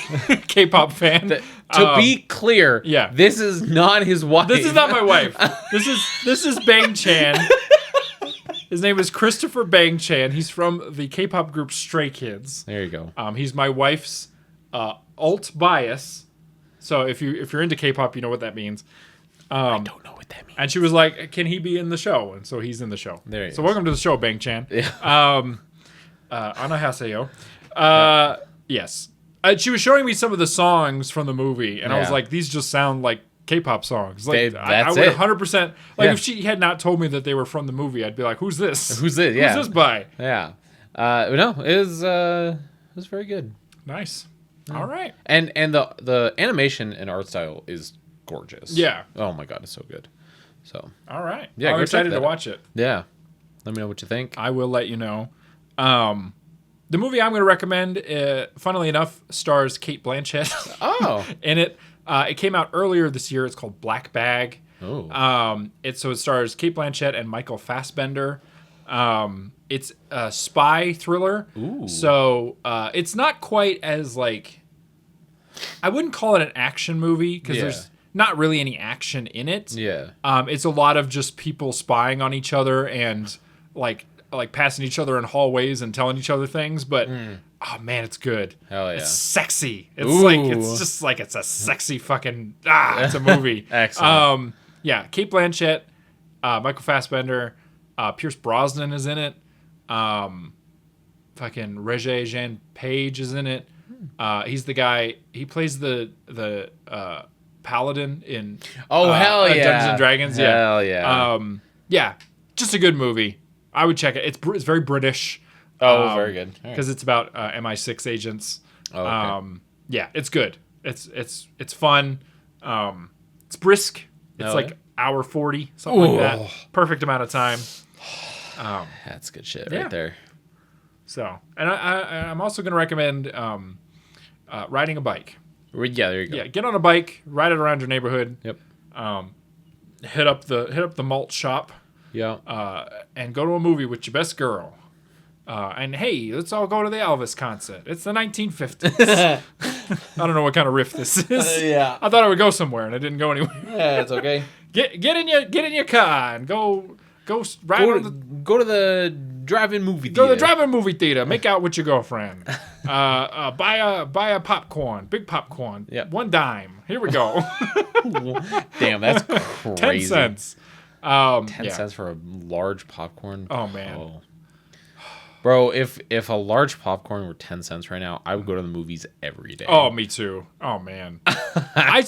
K-pop fan. To be clear, this is not his wife. This is not my wife. This is Bang Chan. His name is Christopher Bang Chan. He's from the K-pop group Stray Kids. There you go. He's my wife's alt bias. So if you're into K-pop, you know what that means. I don't know what that means. And she was like, "Can he be in the show?" And so he's in the show. There he is. So welcome to the show, Bang Chan. Yeah. Anahaseo. Yes. She was showing me some of the songs from the movie, and I was like, "These just sound like K-pop songs." Like I would 100%. Like if she had not told me that they were from the movie, I'd be like, "Who's this? Who's this? Yeah. Who's this by?" Yeah. No, it was very good. Nice. All right. And the animation and art style is gorgeous. Yeah. Oh my god, it's so good. So. All right. Yeah, I'm excited to watch it. Yeah. Let me know what you think. I will let you know. The movie I'm going to recommend, funnily enough, stars Cate Blanchett. Oh. in it. It came out earlier this year. It's called Black Bag. Oh. It stars Cate Blanchett and Michael Fassbender. It's a spy thriller. Ooh. So it's not quite as like, I wouldn't call it an action movie because there's not really any action in it. Yeah. It's a lot of just people spying on each other and like passing each other in hallways and telling each other things. But oh man, it's good. Hell yeah. It's sexy. It's it's a sexy fucking it's a movie. Excellent. Yeah, Cate Blanchett, Michael Fassbender, Pierce Brosnan is in it. Fucking Regé Jean Page is in it. He's the guy. He plays the paladin in hell yeah, Dungeons and Dragons. Hell yeah. Yeah, just a good movie. I would check it. It's very British. Oh, very good. Because it's about MI6 agents. Oh, okay. Yeah, it's good. It's fun. It's brisk. It's like hour 40, something like that. Perfect amount of time. That's good shit right there. So, and I'm also going to recommend riding a bike. Yeah, there you go. Yeah, get on a bike, ride it around your neighborhood. Yep. Hit up the malt shop. Yeah. And go to a movie with your best girl. And hey, let's all go to the Elvis concert. It's the 1950s. I don't know what kind of riff this is. Yeah. I thought I would go somewhere, and I didn't go anywhere. Yeah, it's okay. Get in your car and go ride go to the drive-in movie theater. Go to the drive-in movie theater. Make out with your girlfriend. Buy a popcorn, big popcorn. Yep. $1. Here we go. Damn, that's crazy. 10 cents. 10 cents for a large popcorn. Oh man. Oh. Bro, if a large popcorn were 10 cents right now, I would go to the movies every day. Oh, me too. Oh man. I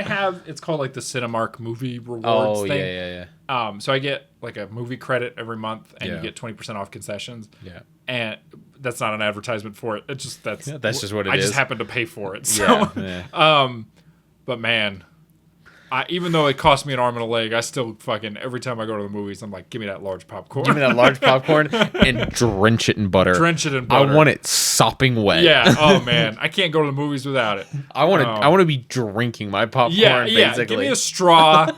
have, it's called like the Cinemark movie rewards thing. Yeah. So I get like a movie credit every month, and you get 20% off concessions. Yeah. And that's not an advertisement for it. It's just that's just what it is. I just happen to pay for it. So, but man, even though it cost me an arm and a leg, I still fucking, every time I go to the movies, I'm like, give me that large popcorn. Give me that large popcorn and drench it in butter. I want it sopping wet. Yeah. Oh man, I can't go to the movies without it. I want to be drinking my popcorn. Yeah. Basically. Give me a straw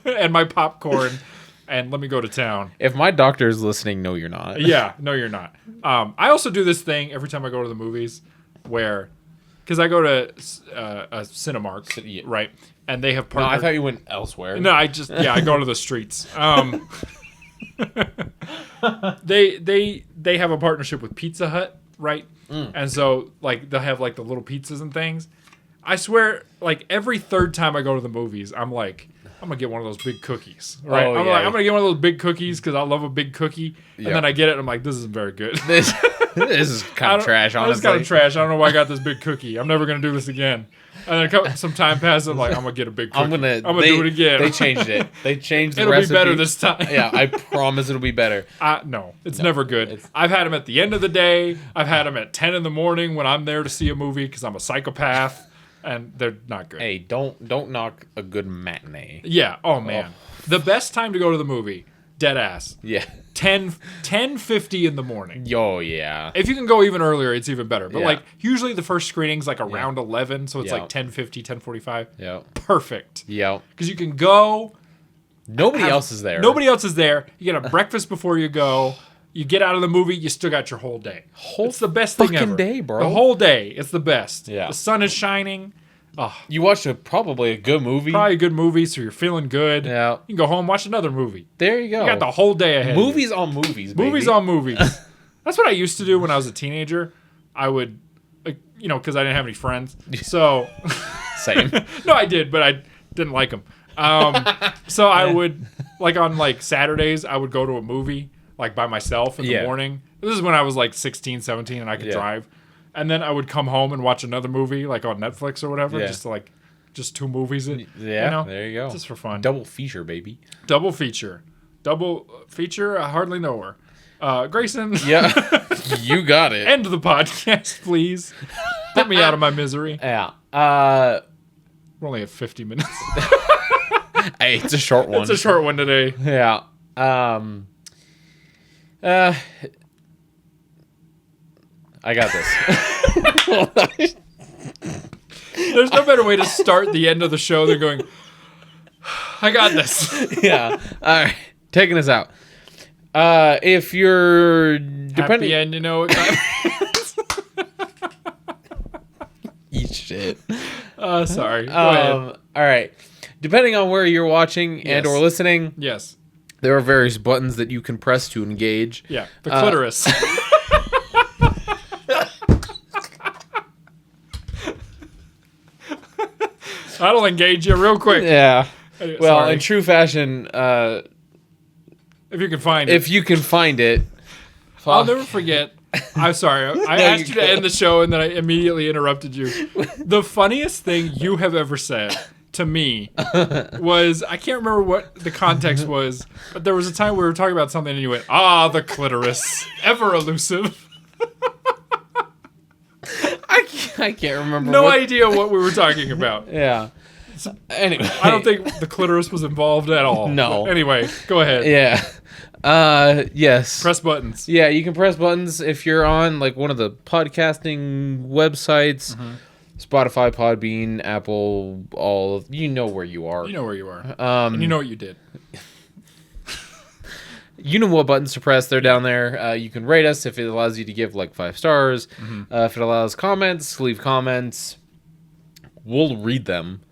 and my popcorn, and let me go to town. If my doctor is listening, no, you're not. Yeah. No, you're not. I also do this thing every time I go to the movies, where, because I go to a Cinemark, right? And they have partnered. No, I thought you went elsewhere. No, I go to the streets. They have a partnership with Pizza Hut, right? And so like they'll have like the little pizzas and things. I swear, like every third time I go to the movies, I'm like, I'm gonna get one of those big cookies, right? I'm gonna get one of those big cookies because I love a big cookie. And then I get it, and I'm like, this isn't very good. This is kind of trash, honestly. It's kind of trash. I don't know why I got this big cookie. I'm never gonna do this again. And then some time passes, I'm like, I'm gonna get a big cookie. I'm gonna do it again. They changed it. They changed the recipe. It'll be better this time. Yeah, I promise it'll be better. No, it's never good. I've had them at the end of the day. I've had them at 10 in the morning when I'm there to see a movie because I'm a psychopath. And they're not good. Hey, don't knock a good matinee. Yeah. Oh man, the best time to go to the movie, dead ass. Yeah. 10:50 in the morning. Yo, yeah. If you can go even earlier, it's even better. But like usually the first screening's like around 11, so it's like 10:50, 10:45. Yeah. Perfect. Yeah. Because you can go. Nobody else is there. Nobody else is there. You get a breakfast before you go. You get out of the movie, you still got your whole day. It's the best thing ever. Day, bro. The whole day. It's the best. Yeah. The sun is shining. Oh. You watched probably a good movie. Probably a good movie, so you're feeling good. Yeah. You can go home, watch another movie. There you go. You got the whole day ahead. Movies on movies, baby. Movies on movies. That's what I used to do when I was a teenager. I would, because I didn't have any friends. So. Same. No, I did, but I didn't like them. So I would, on Saturdays, I would go to a movie. By myself in the morning. This is when I was 16, 17 and I could drive. And then I would come home and watch another movie on Netflix or whatever. Just two movies. There you go. Just for fun. Double feature, baby. Double feature. I hardly know her. Grayson. Yeah. You got it. End the podcast, please. Put me out of my misery. Yeah. We're only at 50 minutes. Hey, it's a short one. It's a short one today. Yeah. I got this. There's no better way to start the end of the show than going, I got this. Yeah. All right. Taking us out. If you're happy end, you know it. Eat shit. Sorry. Go ahead. All right. Depending on where you're watching and or listening. Yes. There are various buttons that you can press to engage. Yeah, the clitoris. That'll engage you real quick. Yeah. Well, in true fashion, if you can find it. If you can find it. I'll never forget. I'm sorry. I asked you to end the show and then I immediately interrupted you. The funniest thing you have ever said to me was, I can't remember what the context was, but there was a time we were talking about something and you went, the clitoris, ever elusive. I can't remember. No idea what we were talking about. Yeah. Anyway, I don't think the clitoris was involved at all. No. But anyway, go ahead. Yeah. Yes. Press buttons. Yeah, you can press buttons if you're on like one of the podcasting websites. Spotify, Podbean, Apple, you know where you are. You know where you are. And you know what you did. You know what buttons to press. They're down there. You can rate us if it allows you to give like 5 stars. If it allows comments, leave comments. We'll read them.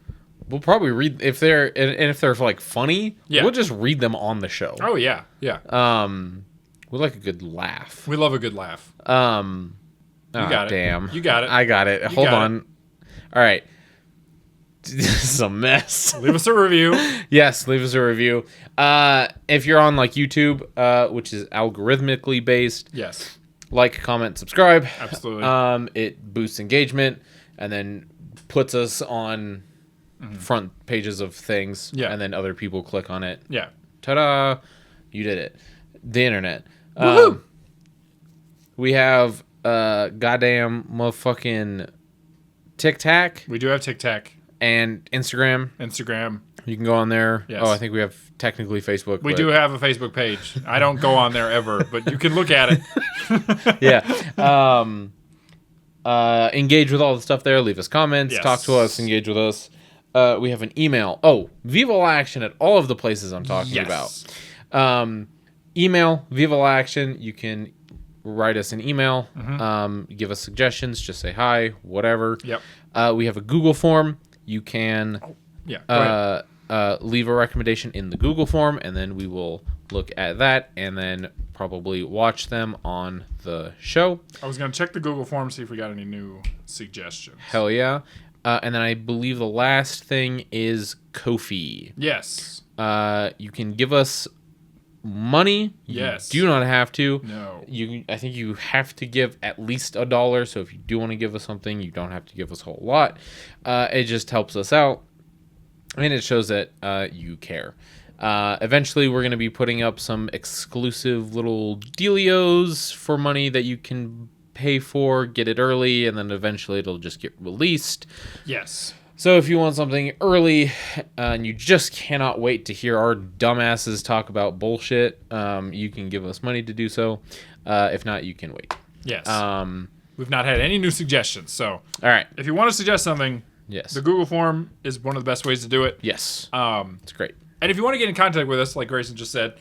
We'll probably read if they're like funny. Yeah. We'll just read them on the show. Oh yeah, yeah. We like a good laugh. We love a good laugh. You got it. Damn. You got it. I got it. Hold on. All right. This is a mess. Leave us a review. Yes, leave us a review. If you're on like YouTube, which is algorithmically based, yes, like, comment, subscribe. Absolutely. It boosts engagement and then puts us on front pages of things. Yeah. And then other people click on it. Yeah. Ta-da! You did it. The internet. Woohoo! We have goddamn motherfucking TikTok. We do have TikTok. And Instagram. You can go on there. Yes. Oh, I think we have technically Facebook. We do have a Facebook page. I don't go on there ever, but you can look at it. Yeah. Engage with all the stuff there. Leave us comments. Yes. Talk to us. Engage with us. We have an email. Oh, Viva La Action at all of the places I'm talking about. Email Viva La Action. You can write us an email. Give us suggestions. Just say hi. Whatever. Yep. We have a Google form. You can leave a recommendation in the Google form, and then we will look at that and then probably watch them on the show. I was going to check the Google form, see if we got any new suggestions. Hell yeah. And then I believe the last thing is Ko-fi. Yes. You can give us money. Yes. You do not have to. No. I think you have to give at least $1. So if you do want to give us something, you don't have to give us a whole lot. It just helps us out, and it shows that you care. Eventually, we're going to be putting up some exclusive little dealios for money that you can pay for, get it early, and then eventually it'll just get released. Yes. So if you want something early and you just cannot wait to hear our dumbasses talk about bullshit, you can give us money to do so. If not, you can wait. Yes. We've not had any new suggestions, so all right. If you want to suggest something, yes, the Google form is one of the best ways to do it. Yes. It's great. And if you want to get in contact with us, like Grayson just said,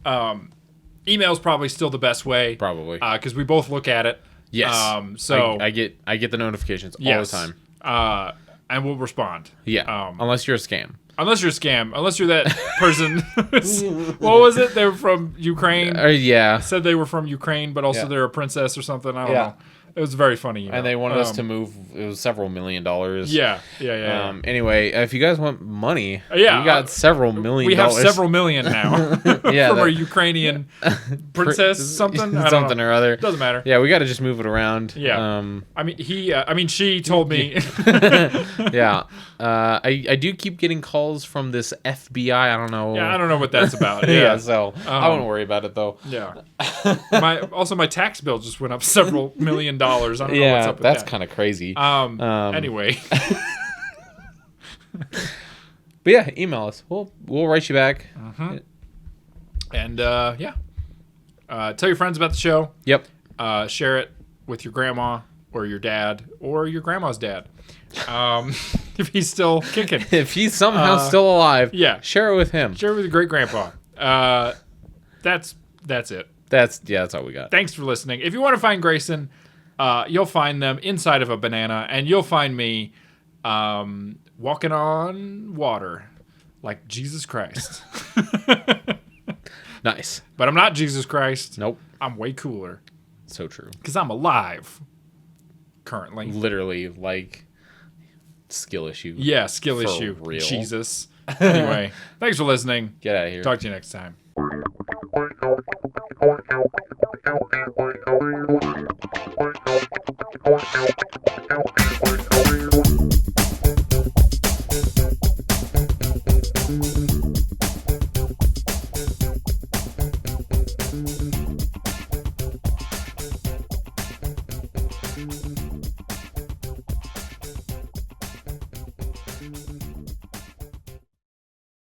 email is probably still the best way. Probably. Because we both look at it. Yes. So I get the notifications all the time. And we'll respond. Yeah. Unless you're a scam. Unless you're a scam. Unless you're that person. What was it? They were from Ukraine. Yeah. Said they were from Ukraine, but also they're a princess or something. I don't know. It was very funny. You know? And they wanted us to move. It was several $1 million. Yeah. Anyway, if you guys want money, we Yeah, got several $1 million. We have several million now. From a Ukrainian princess something. I don't know. Or other. Doesn't matter. Yeah, we got to just move it around. Yeah. She told me. Yeah. I do keep getting calls from this FBI. I don't know. Yeah, I don't know what that's about. Yeah. Yeah, so I wouldn't worry about it though. Yeah. My tax bill just went up several $1 million. I don't know what's up with that. That's kind of crazy. Anyway. But yeah, email us. We'll write you back. And tell your friends about the show. Yep. Share it with your grandma or your dad or your grandma's dad. If he's still kicking. If he's somehow still alive. Yeah. Share it with him. Share it with your great grandpa. That's it. That's all we got. Thanks for listening. If you want to find Grayson, you'll find them inside of a banana, and you'll find me walking on water like Jesus Christ. Nice. But I'm not Jesus Christ. Nope. I'm way cooler. So true. Because I'm alive currently. Literally, like, skill issue. Yeah, skill For issue. real. Jesus. Anyway, thanks for listening. Get out of here. Talk to you next time. Thank you.